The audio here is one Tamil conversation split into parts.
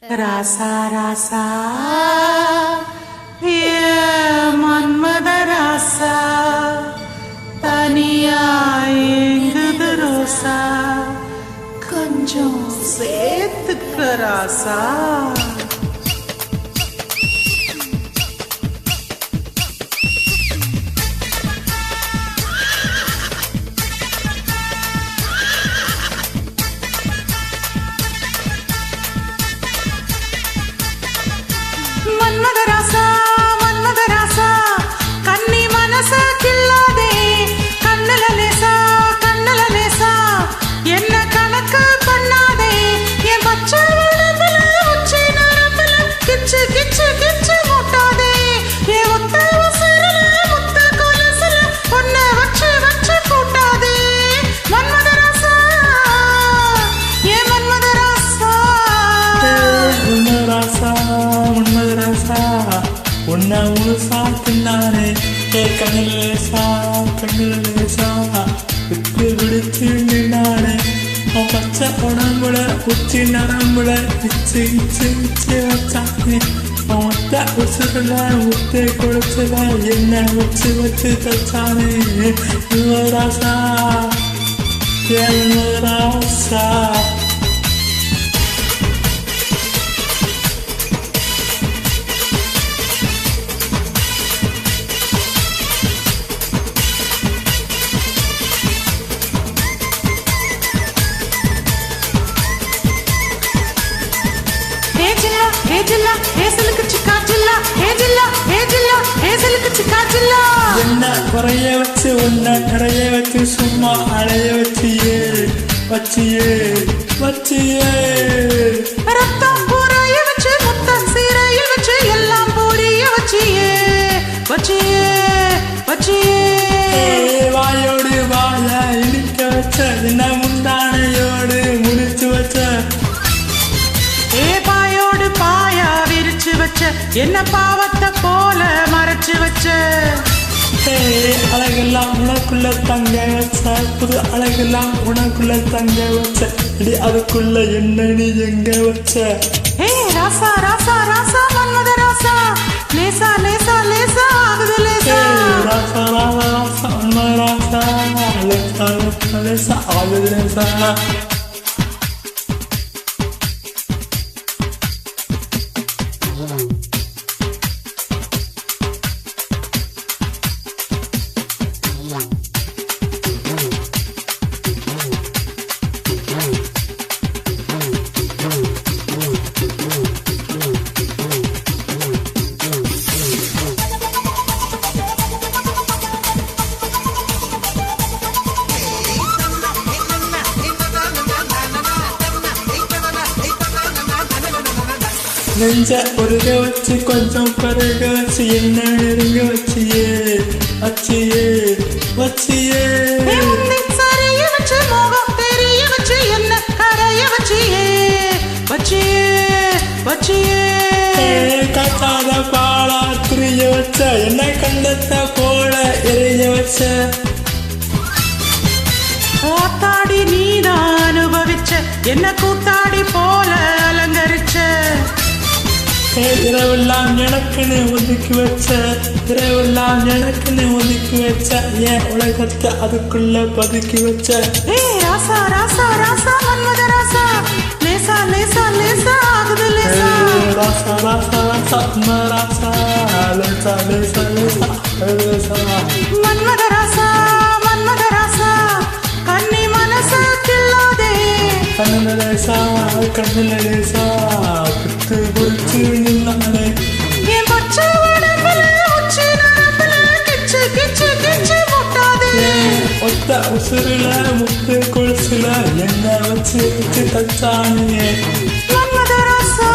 ராசா ராசா மன்மத ராசா தனியா எங்குது ரோசா கொஞ்சம் சேர்த்துக்க ராசா. மன்மதராசா மன்மதராசா கண்ணி மனச கில்லாதே கண்ணல லேசா என்ன கணக்கு பண்ணாதே என் பச்சை உடம்புல உச்சி நரம்புல கிச்சு கிச்சு கிச்சு மூட்டாதே என் ஒத்த உசுருல முத்த கொலுசுல பொண்ண வச்சு வச்சு கூட்டாதே மன்மதராசா ஏ மன்மதராசா மன்மதராசா உன்னை முழுசா தின்னானே கண்ணிலேசா விட்டு விடுத்து நின்னானே பச்சை உடம்புல உச்சி நரம்புல இச்சு இச்சு இச்சு வச்சானே மொத்த உசுருல முத்தை கொடுத்துல என்ன வச்சு வச்சு தச்சானே ராசா ராசா. என்ன குறைய வச்சு உன்னை நிறைய வச்சு சும்மா அடைய வச்சியே ரத்தம் பூரைய வச்சு முத்தம் சீரைய வச்சு எல்லாம் பூரிய வச்சியே வாயோடு வாய இடிக்க வச்ச என்ன முந்தானையோடு முடிச்சு வச்ச பாயோடு பாயா விரிச்சு வச்ச என்ன பாவத்தை போல மறைச்சு வச்ச அழகெல்லாம் உனக்குள்ள தங்க வச்ச புது அழகெல்லாம் உனக்குள்ள தங்க வச்ச இடி அதுக்குள்ள என்ன நீ எங்க வச்ச ராசா ராசா ராசா மன்மத ராசா லேசா லேசா லேசா ஆகுது லேசா ராசா ராசா ராசா லேசா லேசா ஆகுது லேசா. நெஞ்ச உருக வச்சு கொஞ்சம் பருக வச்சு என்ன நெருங்க வச்சியே சரிய வச்சு மோகம் தெரிய வச்சு என்ன கரைய வச்சியே கத்தாத பாலா திரிய வச்ச என்ன கண்டத்தை போல எரிய வச்ச கூத்தாடி நீதான் அனுபவிச்ச என்ன கூத்தாடி போல அலங்கரிச்ச இரவெல்லாம் எனக்குன்னு ஒதுக்கி வச்ச ஏன் உலகத்தை அதுக்குள்ள பதுக்கி வச்ச ராசா ராசா ராசா மன்மத ராசா லேசா லேசா லேசா ஆகுது லேசா ராசா ராசா ராசா ராசா லேசா லேசா லேசா மன்மத ராசா கண்ணி மனச கில்லாதே கண்ணில லேசா குத்து குடிச்சு நின்னானே என் பச்சை உடம்புல உச்சி நரம்புல கிச்சு கிச்சு கிச்சு முட்டாதே ஒத்த உசுருல முத்து கொலுசுல என்ன வச்சு தச்சானே மன்மத ராசா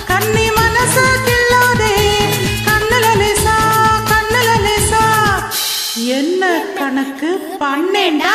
கண்ணி மனச கில்லாதே கண்ணல லேசா என்ன கணக்கு பண்ணேண்டா